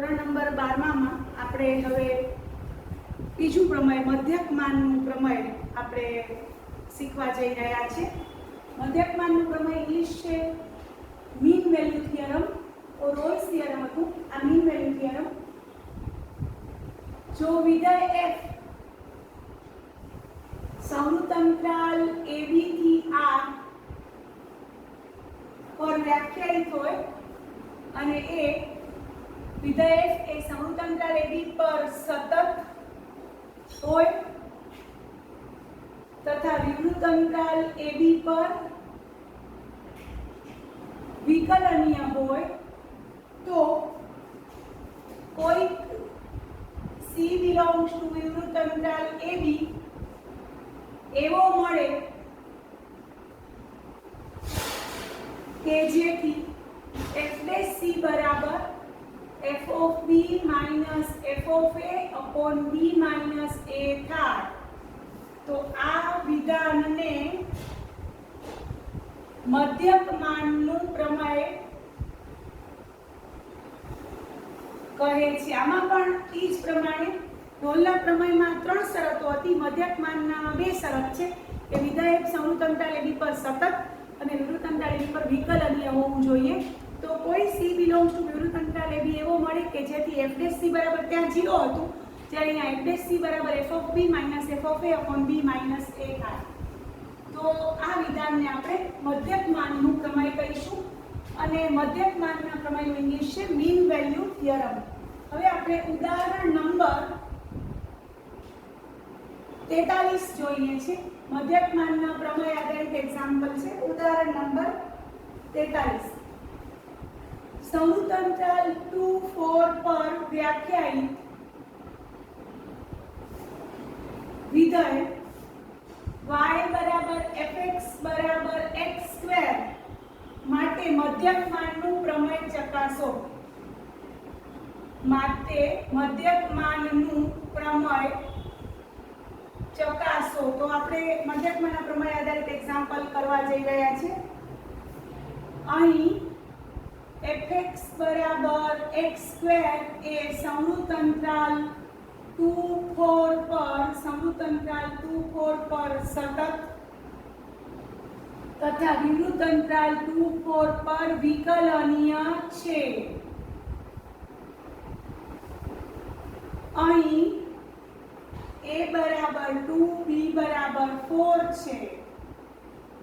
ધોરણ નંબર 12 માં આપણે હવે ત્રીજું પ્રમેય મધ્યકમાનનું પ્રમેય આપણે શીખવા જઈ રહ્યા છે। મધ્યકમાનનું પ્રમેય ઇંગ્લિશ છે મીન વેલ્યુ થિયરમ और રોલ્સ થિયરમ હતું। આ મીન વેલ્યુ થિયરમ જો વિધેય f સમૃતંતરાલ ab થી r પર વ્યાખ્યાયિત હોય અને એ વિધેય f એ સમૃતંતરાલ ab પર સતત હોય તથા વિવૃતંતરાલ ab પર વિકલનીય હોય તો કોઈ c belongs to વિવૃતંતરાલ ab એવો મળે કે જેથી f' c બરાબર f of b minus f of a upon b minus a થાય। તો આ વિધાનને મધ્યકમાનનું પ્રમેય કહે છે। આમાં પણ એ જ પ્રમાણે રોલના પ્રમેયમાં 3 શરતો હતી, મધ્યકમાનના 2 શરત છે કે વિધેય સમૃતંતરાલ ab પર સતત અને વિવૃતંતરાલ ab પર વિકલનીય હોવું જોઈએ। તો કોઈ c belongs to વિવૃતંતરાલ ab એવો મળે કે જેથી f' c બરાબર ત્યાં 0 હતું જ્યારે અહીંયા f' c બરાબર f of b minus f of a upon b minus a થાય। તો આ વિધાનને આપણે મધ્યકમાનનું પ્રમેય કહીશું અને મધ્યકમાનના પ્રમેયનું ઇંગ્લિશ છે મીન વેલ્યુ થિયરમ। હવે આપણે ઉદાહરણ નંબર 43 જોઈએ છે। મધ્યકમાનના પ્રમેય આધારિત એક્ઝામ્પલ છે। ઉદાહરણ નંબર 43 સમૃતંતરાલ 2, 4 પર વ્યાખ્યાયિત વિધેય y બરાબર fx બરાબર x² માટે મધ્યકમાનનું પ્રમેય ચકાસો। માટે મધ્યકમાનનું પ્રમેય ચકાસો। તો આપણે મધ્યકમાનના પ્રમેય આધારિત એક્ઝામ્પલ કરવા જઈ રહ્યા છે। અહીં fx બરાબર x² એ સમૃતંતરાલ 2, 4 પર સતત તથા વિવૃતંતરાલ 2, 4 પર વિકલનીય છે। અહીં a બરાબર 2, b બરાબર 4 છે।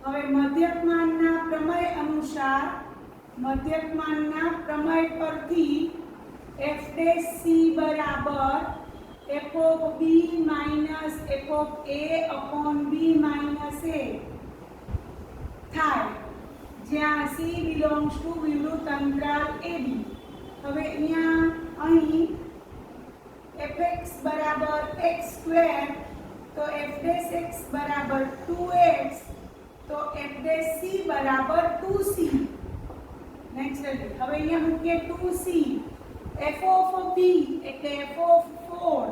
હવે મધ્યકમાનના પ્રમેય અનુસાર મધ્યકમાનના પ્રમેય પરથી f' c બરાબર f of b minus f of a upon b minus a થાય જ્યાં c belongs to વિવૃતંતરાલ ab। હવે અહીં fx બરાબર x² તો f'x બરાબર 2x તો f'c બરાબર 2c। નેક્સ્ટ હવે અહીંયા મૂકીએ 2c f of b એટલે f of 4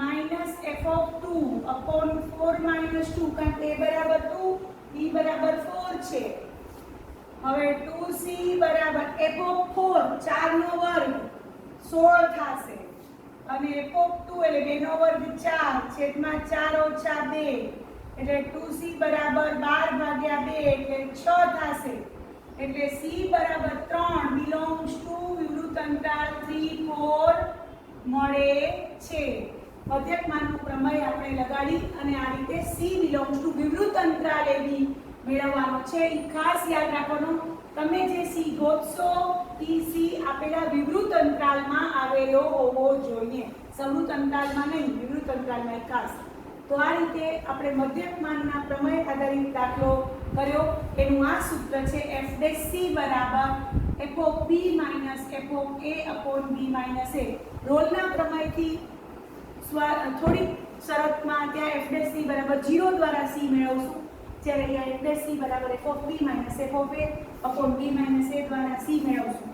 minus f of 2 upon 4 minus 2 કારણ કે a બરાબર 2 b બરાબર 4 છે। હવે 2c બરાબર f of 4 4 નો વર્ગ 16 થશે અને f of 2 એટલે 2 નો વર્ગ 4 છેદમાં 4 ઓછા 2 એટલે 2c બરાબર 12 ભાગ્યા 2 એટલે 6 થશે। એટલે c બરાબર 3 belongs to વિવૃતંતરાલ 3, 4 મળે છે। મધ્યકમાનનું પ્રમેય આપણે લગાડી અને આ રીતે c belongs to વિવૃતંતરાલ ab મેળવવાનો છે। એ ખાસ યાદ રાખવાનું, તમે જે c ગોતશો એ c આપેલા વિવૃતંતરાલમાં આવેલો હોવો જોઈએ, સમૃતંતરાલમાં નહીં, વિવૃતંતરાલમાં ખાસ। તો આ રીતે આપણે મધ્યકમાનના પ્રમેય આધારિત દાખલો કર્યો। એનું આ સૂત્ર છે f' c બરાબર f of b minus f of a upon b minus a। રોલના પ્રમેયથી થોડી શરતમાં ત્યાં f' c બરાબર 0 દ્વારા c મેળવશું જ્યારે અહીંયા f' c બરાબર f of b minus f of a upon b minus a દ્વારા c મેળવશું।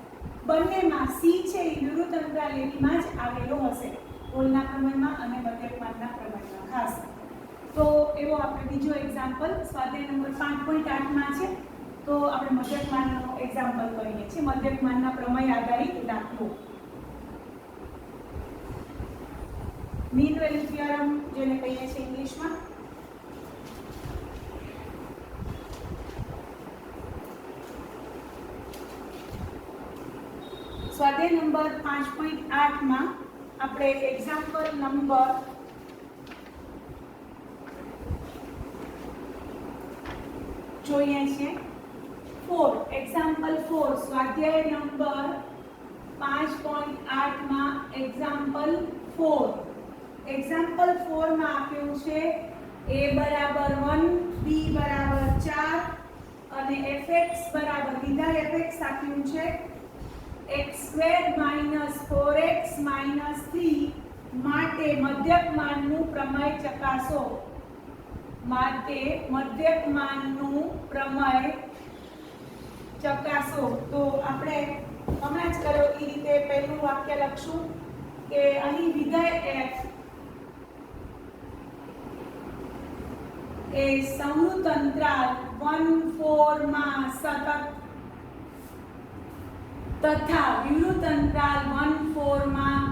બંનેમાં c છે એ વિવૃતંતરાલ ab માં જ આવેલો હશે, રોલના પ્રમેયમાં અને મધ્યકમાનના પ્રમેયમાં ખાસ। તો એવો આપણે બીજો એક્ઝામ્પલ સ્વાધ્યાય નંબર 5.8 માં છે। તો આપણે મધ્યકમાનનો એક્ઝામ્પલ કરીએ છીએ, મધ્યકમાનના પ્રમેય આધારિત દાખલો। મીન વેલ્યુ થિયરમ જેને કહીએ છીએ ઇંગ્લિશમાં. સ્વાધ્યાય નંબર 5.8 માં આપણે એક્ઝામ્પલ નંબર જોઈએ છે 4. એક્ઝામ્પલ 4 સ્વાધ્યાય નંબર 5.8 માં એક્ઝામ્પલ 4. એક્ઝામ્પલ 4 માં આપ્યું છે a બરાબર 1, b બરાબર 4 અને fx બરાબર વિધાય fx આપ્યું છે x² - 4x - 3 માટે મધ્યકમાનનું પ્રમેય ચકાસો. માટે મધ્યકમાનનું પ્રમેય ચકાસો. તો આપણે હમણાં જ કર્યો એ રીતે પહેલું વાક્ય લખશું કે અહીં વિધાય f એ સંવૃત અંતરાલ 1-4 માં સતત તથા વિવૃત અંતરાલ 1-4 માં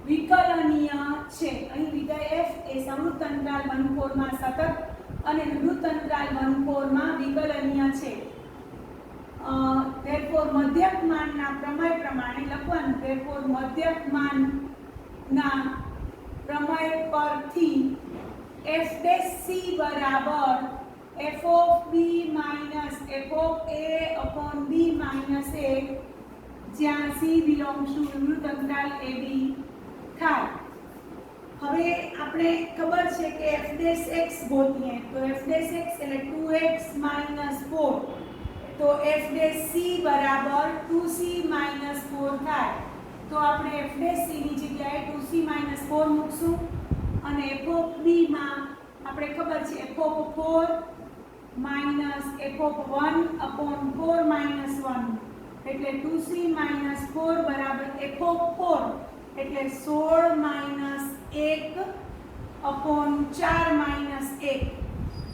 વિકલનીય છે. અહીં વિધાય f એ સંવૃત અંતરાલ 1-4 માં સતત અને વિવૃત અંતરાલ 1-4 માં વિકલનીય છે. therefore મધ્યકમાનના પ્રમેય પ્રમાણે લખવાનું. therefore મધ્યકમાનના પ્રમેય પરથી f' c બરાબર f of b minus f of a upon b minus a જ્યાં c belongs to વિવૃત અંતરાલ ab થાય. હવે આપણે ખબર છે કે f' ગોતીએ તો f' એટલે 2x - 4 તો f' c બરાબર 2c - 4 થાય. તો આપણે f' c ની જગ્યાએ 2c - 4 મૂકશું અને f of b માં આપણે ખબર છે f of 4 minus f of 1 upon 4 minus 1 એટલે 2c minus 4 બરાબર f of 4 એટલે 16 minus 1 upon 4 minus 1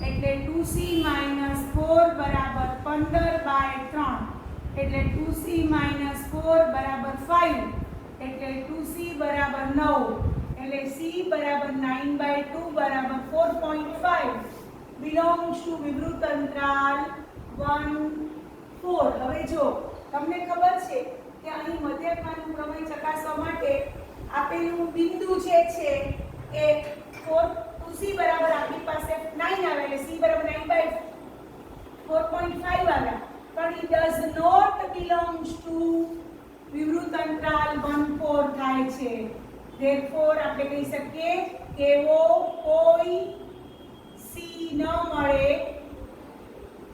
એટલે 2c minus 4 બરાબર 15/3 એટલે 2c minus 4 બરાબર 5 એટલે 2c બરાબર 9 એટલે c બરાબર 9/2 બરાબર 4.5 belongs to વિવૃત અંતરાલ 1-4. હવે જો તમને ખબર છે કે અહીં મધ્યકમાનનું પ્રમેય ચકાસવા માટે આપેલું બિંદુ જે છે એ 2c બરાબર આપણી પાસે 9 આવે એટલે c બરાબર 9/4.5 આવ્યા પણ it does not belongs to વિવૃત અંતરાલ 1-4 થાય છે. therefore આપણે કહી શકીએ કે એવો કોઈ c ન મળે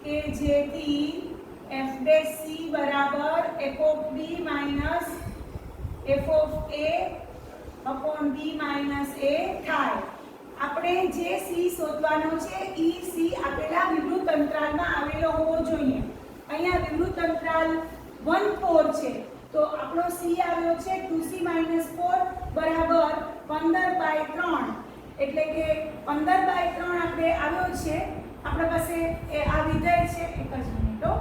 કે જેથી f' c બરાબર f of b minus f of a upon b minus a થાય. આપણે જે c શોધવાનો છે એ c આપેલા વિવૃત અંતરાલમાં આવેલો હોવો જોઈએ. અહીંયા વિવૃત અંતરાલ 1-4 છે તો આપણો c આવ્યો છે 2c - 4 બરાબર 15/3 એટલે કે 15/3 આપણે આવ્યો છે. આપણા પાસે એ આ વિધાય છે. એક જ મિનિટો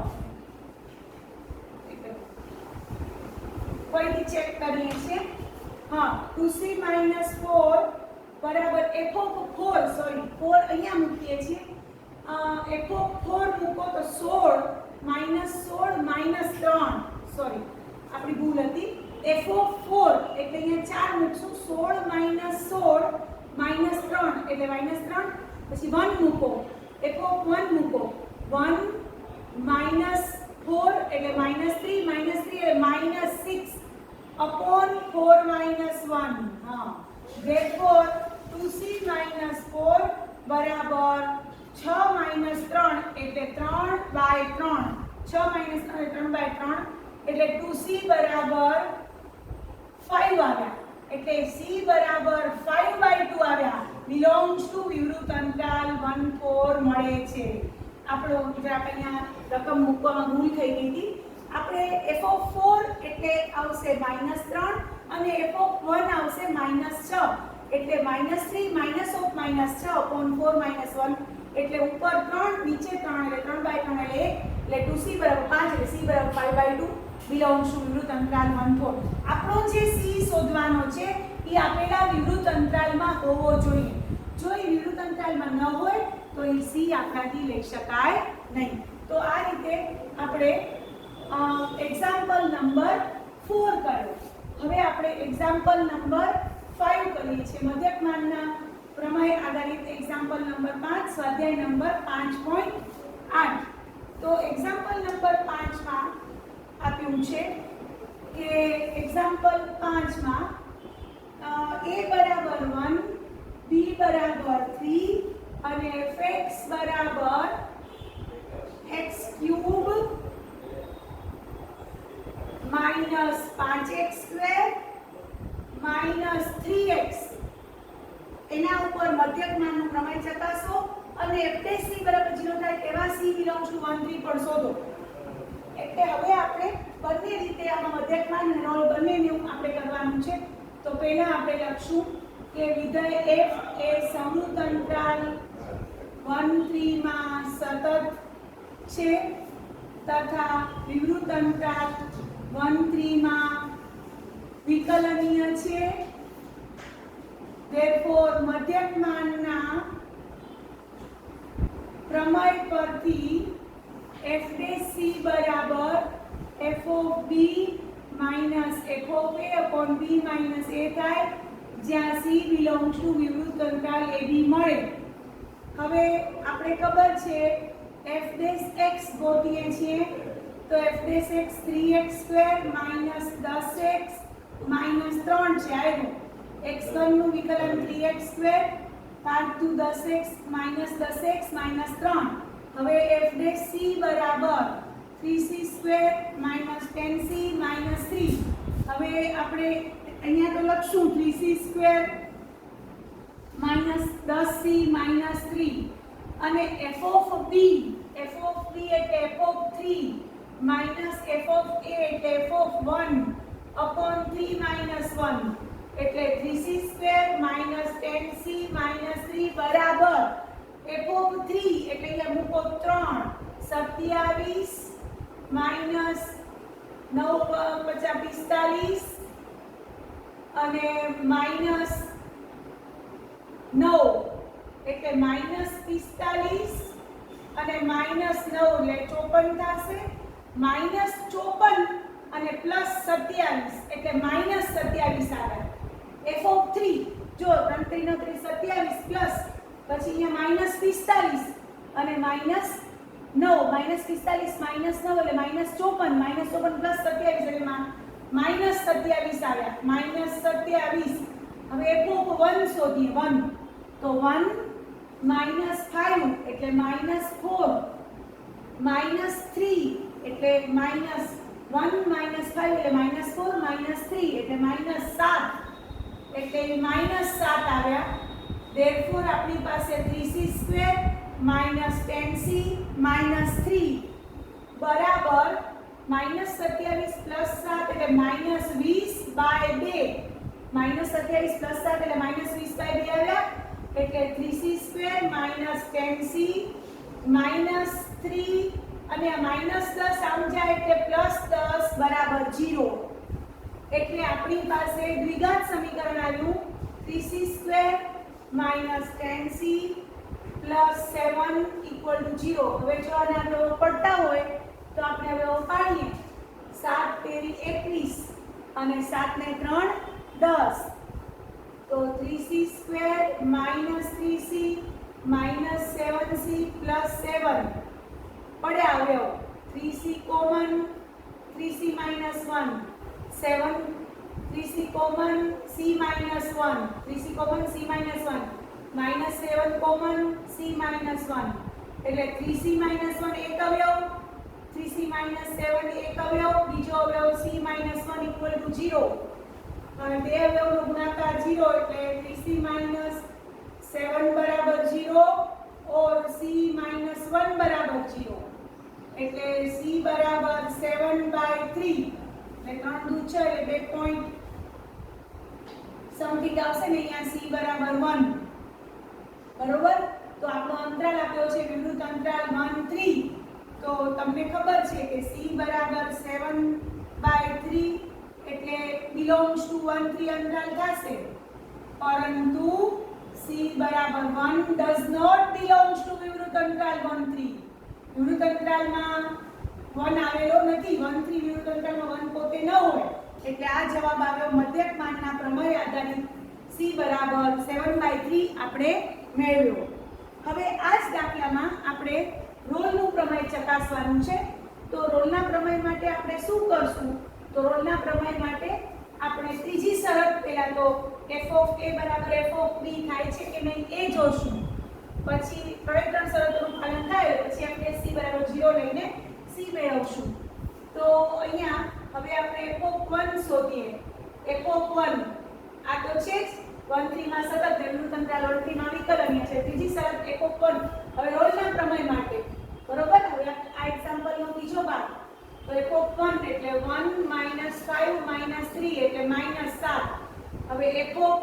ફરીથી ચેક કરીએ છીએ. હા 2c - 4 બરાબર f of 4 સોરી 4 અહીંયા મૂકીએ છીએ. f of 4 મૂકો તો 16 -3 સોરી આપણી ભૂલ હતી. f of 4 એટલે અહીંયા 4 મૂકશું 16 - 16 -3 એટલે -3 પછી 1 મૂકો f of 1 મૂકો 1 -4 એટલે -3 એટલે -6 upon 4 -1 હા therefore 2c - 4 બરાબર 6 - 3 એટલે 3/3 6 - 3 3/3 એટલે 2c બરાબર 5 આવ્યા એટલે c બરાબર 5/2 આવ્યા. belongs to વિવૃત અંતરાલ 1-4 મળે છે. આપણો જરાક અહીંયા રકમ મૂકવામાં ભૂલ થઈ ગઈ હતી. આપણે f of 4 એટલે આવશે -3 અને f of 1 આવશે -6 એટલે -3 minus of -6 upon 4 -1 એટલે ઉપર 3 નીચે 3 એટલે 3/3 એટલે 1 એટલે 2c બરાબર 5 એટલે c બરાબર 5/2 belongs to વિવૃત અંતરાલ 1-4. આપણો જે c શોધવાનો છે એ આપેલા વિવૃત અંતરાલમાં હોવો જોઈએ. જો એ વિવૃત અંતરાલમાં ન હોય તો એ સી આપણાથી લઈ શકાય નહીં. તો આ રીતે આપણે એક્ઝામ્પલ નંબર 4 કર્યો. હવે આપણે એક્ઝામ્પલ નંબર 5 કરીએ છીએ. મધ્યકમાનના પ્રમેય આધારિત એક્ઝામ્પલ નંબર 5, સ્વાધ્યાય નંબર 5.8. તો એક્ઝામ્પલ નંબર 5 માં આપ્યું છે કે એક્ઝામ્પલ 5 માં a બરાબર 1, b બરાબર 3 અને fx બરાબર x cube minus 5x square minus 3x એના ઉપર મધ્યકમાનનું પ્રમેય ચકાસો અને f' બરાબર 0 થાય તેવા c બિલોંગ્સ ટુ 1 3 પણ શોધો. એટલે હવે આપણે બંને રીતે આમાં મધ્યકમાન અને રોલ બંનેનું આપણે કરવાનું છે. તો પહેલા આપણે લખશું કે વિધેય f એ સમૃદ્ધ અંતરાલ 1 3 માં સતત છે તથા વિવૃત અંતરાલ 1 3 માં વિકલનીય છે. therefore મધ્યકમાનના પ્રમેય પરથી f' બરાબર f of b minus f of a upon b minus a થાય, જ્યાં c belongs to વિવૃત અંતરાલ ab મળે. હવે આપણે ખબર છે f' x ગોતીએ છીએ તો f' x 3x square minus 10x minus 3 છે આવ્યું. x1 નું વિકલન 3x square 5 to 10x minus 10x minus 3. હવે f' c બરાબર 3c square minus 10c minus 3. હવે આપણે અહીંયા તો લખશું 3c square minus 10c minus 3 અને f of b એટલે f of 3 minus f of a એટલે f of 1 upon 3 માઈનસ 1 એટલે 3c square minus 10c minus 3 બરાબર f of 3 એટલે અહીંયા મૂકો 3 27 માઈનસ 9 50 45 અને માઈનસ 9 એટલે માઈનસ 45 અને માઈનસ 9 એટલે 54 થશે. માઈનસ 54 અને પ્લસ 27 એટલે માઈનસ 27 આવે. f of 3 જો 3 3 27 પ્લસ પછી અહીંયા માઈનસ 45 અને માઈનસ 9 માઈનસ 45 માઈનસ 9 એટલે માઈનસ 54 માઈનસ 54 પ્લસ 27 એટલે માઈનસ 27 આવ્યા. માઈનસ 27. હવે f of 1 શોધીએ 1 તો 1 માઈનસ 5 એટલે માઈનસ 4 માઈનસ 3 એટલે માઈનસ 1 માઈનસ 5 એટલે માઈનસ 4 માઈનસ 3 એટલે માઈનસ 7 એટલે માઈનસ 7 આવ્યા. therefore આપણી પાસે 3c square minus 10c minus 3 બરાબર માઈનસ 27 પ્લસ 7 એટલે માઈનસ 20 બાય 2. માઈનસ 27 પ્લસ 7 એટલે માઈનસ 20 બાય 2 આવ્યા. એટલે 3c square minus 10c minus 3 અને માઈનસ 10 આમ જાય એટલે પ્લસ 10 બરાબર 0. એટલે આપણી પાસે દ્વિઘાત સમીકરણ આવ્યું 3c square minus 10c plus 7 equal to 0. હવે જો આના અવયવો પડતા હોય તો આપણે અવયવો પાડીએ. 7 તેરી 21 અને 7 ને 3 10. તો 3c square minus 3c minus 7c plus 7 પડ્યા અવયવો. 3c common 3c minus 1 7 3c common c minus 1 3c common c minus 1 minus 7 common c minus 1 એટલે 3c માઈનસ 1 એક અવયવ 3c માઈનસ 7 એક અવયવ બીજો અવયવ c માઈનસ 1 ઇક્વલ ટુ 0 અને બે અવયવનો ગુણાકાર 0 એટલે 3c માઈનસ 7 બરાબર 0 और c માઈનસ 1 બરાબર 0 એટલે c બરાબર 7/3 એટલે 3 દૂ 6 એટલે 2 પોઈન્ટ સમથિંગ આવશે ને અહીંયા c બરાબર 1 બરોબર. તો આપણો અંતરાલ આપ્યો છે વિવૃત અંતરાલ 1 3. તો તમને ખબર છે કે c બરાબર 7/3 એટલે belongs to 1 3 અંતરાલ થશે, પરંતુ c બરાબર 1 does not belongs to વિવૃત અંતરાલ 1 3. વિવૃત અંતરાલમાં 1 આવેલો નથી, 1 3 વિવૃત અંતરાલમાં 1 પોતે ન હોય, એટલે આ જવાબ આવ્યો મધ્યકમાનના પ્રમેય આધારિત c બરાબર 7/3 આપણે મેળવ્યો. હવે આ જ દાખલામાં આપણે રોલનું પ્રમેય ચકાસવાનું છે. તો રોલના પ્રમેય માટે આપણે શું કરશું? તો રોલના પ્રમેય માટે આપણે ત્રીજી શરત પહેલા તો f of a બરાબર f of b થાય છે કે નહીં એ જોશું. પછી ત્રણ શરતોનું પાલન થાય પછી આપણે c બરાબર 0 લઈને c મેળવશું. તો અહીંયા હવે આપણે f of 1 શોધીએ. f of 1 આ તો છે જ 1 3 માં સતત વિવૃત અંતરાલ 1 3 માં વિકલનીય છે. ત્રીજી શરત f of 1. હવે રોલના પ્રમેય માટે બરોબર. હવે આ એક્ઝામ્પલનો બીજો ભાગ. તો f of 1 એટલે 1 - 5 - 3 એટલે -7. હવે f of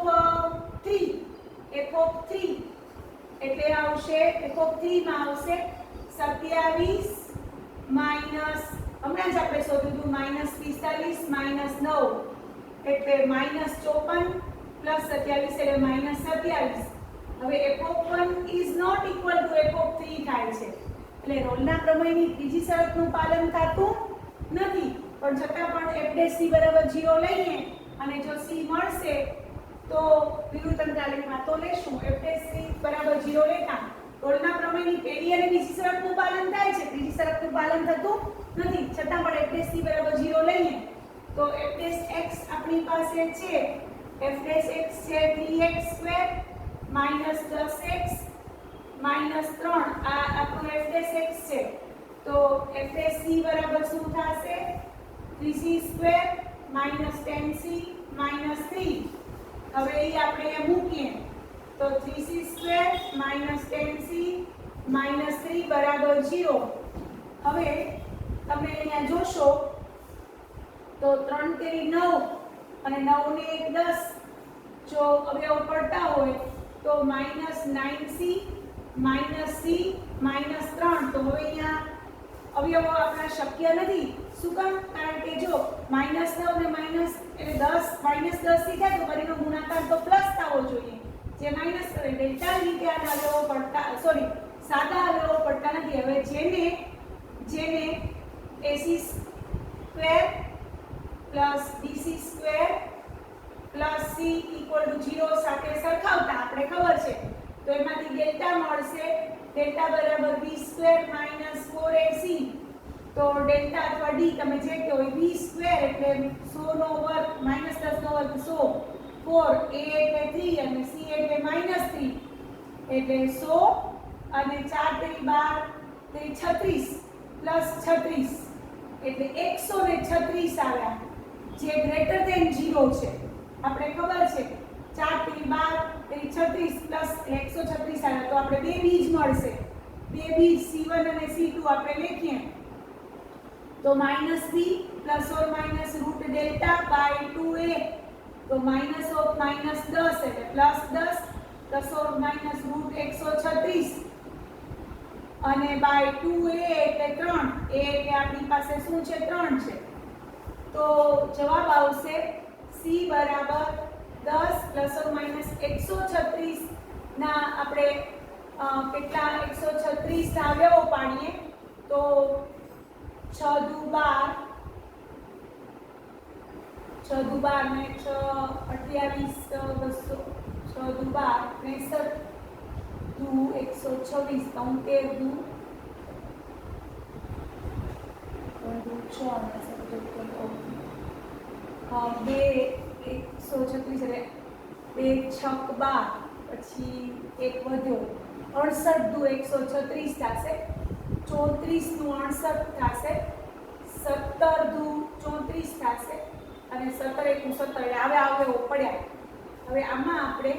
3 એટલે આવશે f of 3 માં આવશે 27 માઈનસ હમણાં જ આપણે શોધ્યું હતું -45 -9 એટલે -54 પ્લસ 27 એટલે -27. હવે f of 1 is not equal to f of 3 થાય છે. એટલે રોલના પ્રમેયની ત્રીજી શરતનું પાલન થતું નથી, પણ છતાં પણ f' c બરાબર 0 લઈએ અને જો c મળશે તો વિવૃત અંતરાલમાં તો લેશું. f' c બરાબર 0 લેતા રોલના પ્રમેયની પહેલી અને બીજી શરતનું પાલન થાય છે, ત્રીજી શરતનું પાલન થતું નથી, છતાં પણ f' c બરાબર 0 લઈએ તો f' x આપણી પાસે છે f' x છે 3x² -10x -3 આ આપણું f' x છે. તો f' c બરાબર શું થશે? 3c² -10c -3. હવે એ આપણે મૂકીએ તો 3c² -10c -3 બરાબર 0. હવે તમે અહીંયા જોશો તો 3 તેરી 9 અને 9 ને 1 10 જો અવયવ પડતા હોય તો -9c -c -3. તો હવે અહીંયા અવયવો આપણા શક્ય નથી. શું કામ? કારણ કે જો -9 ને માઈનસ એટલે 10 -10 થી થાય તો પરિનો ગુણાકાર તો પ્લસ થવો જોઈએ, જે માઈનસ કરે ડેલ્ટા રીતે આ અવયવો પડતા સાદા અવયવો પડતા નથી. હવે જેને ac² bc² c = 0 સાથે સરખાવતા આપણે ખબર છે તો એમાંથી ડેલ્ટા મળશે. ડેલ્ટા બરાબર b² - 4ac. તો ડેલ્ટા અથવા d તમે જે કહો b² એટલે 100 નો વર્ગ -10 નો વર્ગ 100, 4 a એટલે 3 અને c એટલે -3 એટલે 100 અને 4 તેરી 12 તેરી 36 પ્લસ 36 એટલે 136 આવ્યા, જે ગ્રેટર ધેન 0 છે. આપણે ખબર છે 4 તેરી 12 તેરી 36 પ્લસ 136 આવ્યા તો આપણે બે બીજ મળશે. બે બીજ c1 અને c2 આપણે લખીએ તો -b ± route delta by 2a. તો -10 એટલે +10 ± રૂટ 136 અને બાય 2a એટલે 3. a એટલે આપણી પાસે શું છે? 3 છે. તો જવાબ આવશે c બરાબર 10 ± 136 ના આપણે કેટલા 136 ના અવયવો પાડીએ તો 6 દુ 12 ને 6 28 6 દુ 12 63 દુ 126 73 દુ 6 બે 136 એટલે 2 છક 12 પછી એક વધ્યો 68 દુ 136 થશે, 34 દુ 68 થશે, 17 દુ 34 થશે અને 17 એકુ 17 હવે અવયવો પડ્યા. હવે આમાં આપણે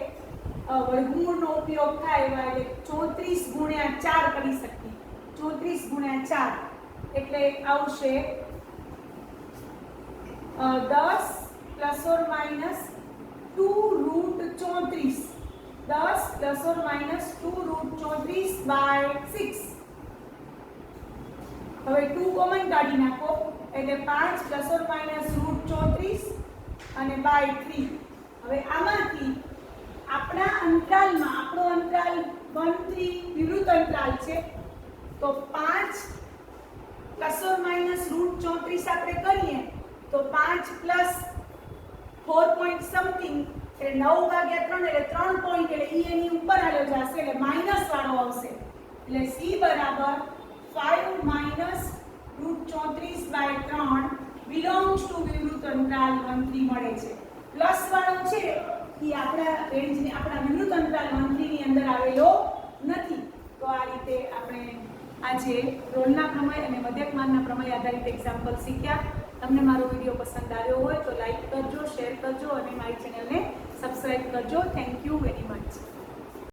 વર્ગમૂળનો ઉપયોગ થાય એવા એટલે 34 × 4 કરી શકીએ. 34 × 4 એટલે આવશે 10 ± 2√34. 10 ± 2√34/6. હવે 2 કોમન કાઢી નાખો એટલે 5 ± √34 અને બાય 3. હવે આમાંથી આપણા અંતરાલમાં આપણો અંતરાલ 1 3 વિવૃત અંતરાલ છે, તો 5 ±√34 આપણે કરીએ તો 5 + 4 પોઈન્ટ સમથિંગ એટલે 9 ભાગ્યા 3 એટલે 3 પોઈન્ટ એટલે ઈ એની ઉપર આલો જશે એટલે માઈનસ વાળો આવશે. એટલે c બરાબર 5 -√34/3 belongs to વિવૃત અંતરાલ 1 3 મળે છે. પ્લસ વાળો છે એ આપણા રેન્જની આપણા વિવૃત અંતરાલ 1 3 ની અંદર આવેલો નથી. તો આ રીતે આપણે આજે રોલના પ્રમેય અને મધ્યકમાનના પ્રમેય આધારિત એક્ઝામ્પલ શીખ્યા. તમને મારો વિડીયો પસંદ આવ્યો હોય તો લાઈક કરજો, શેર કરજો અને મારી ચેનલને સબસ્ક્રાઇબ કરજો. Thank you very much.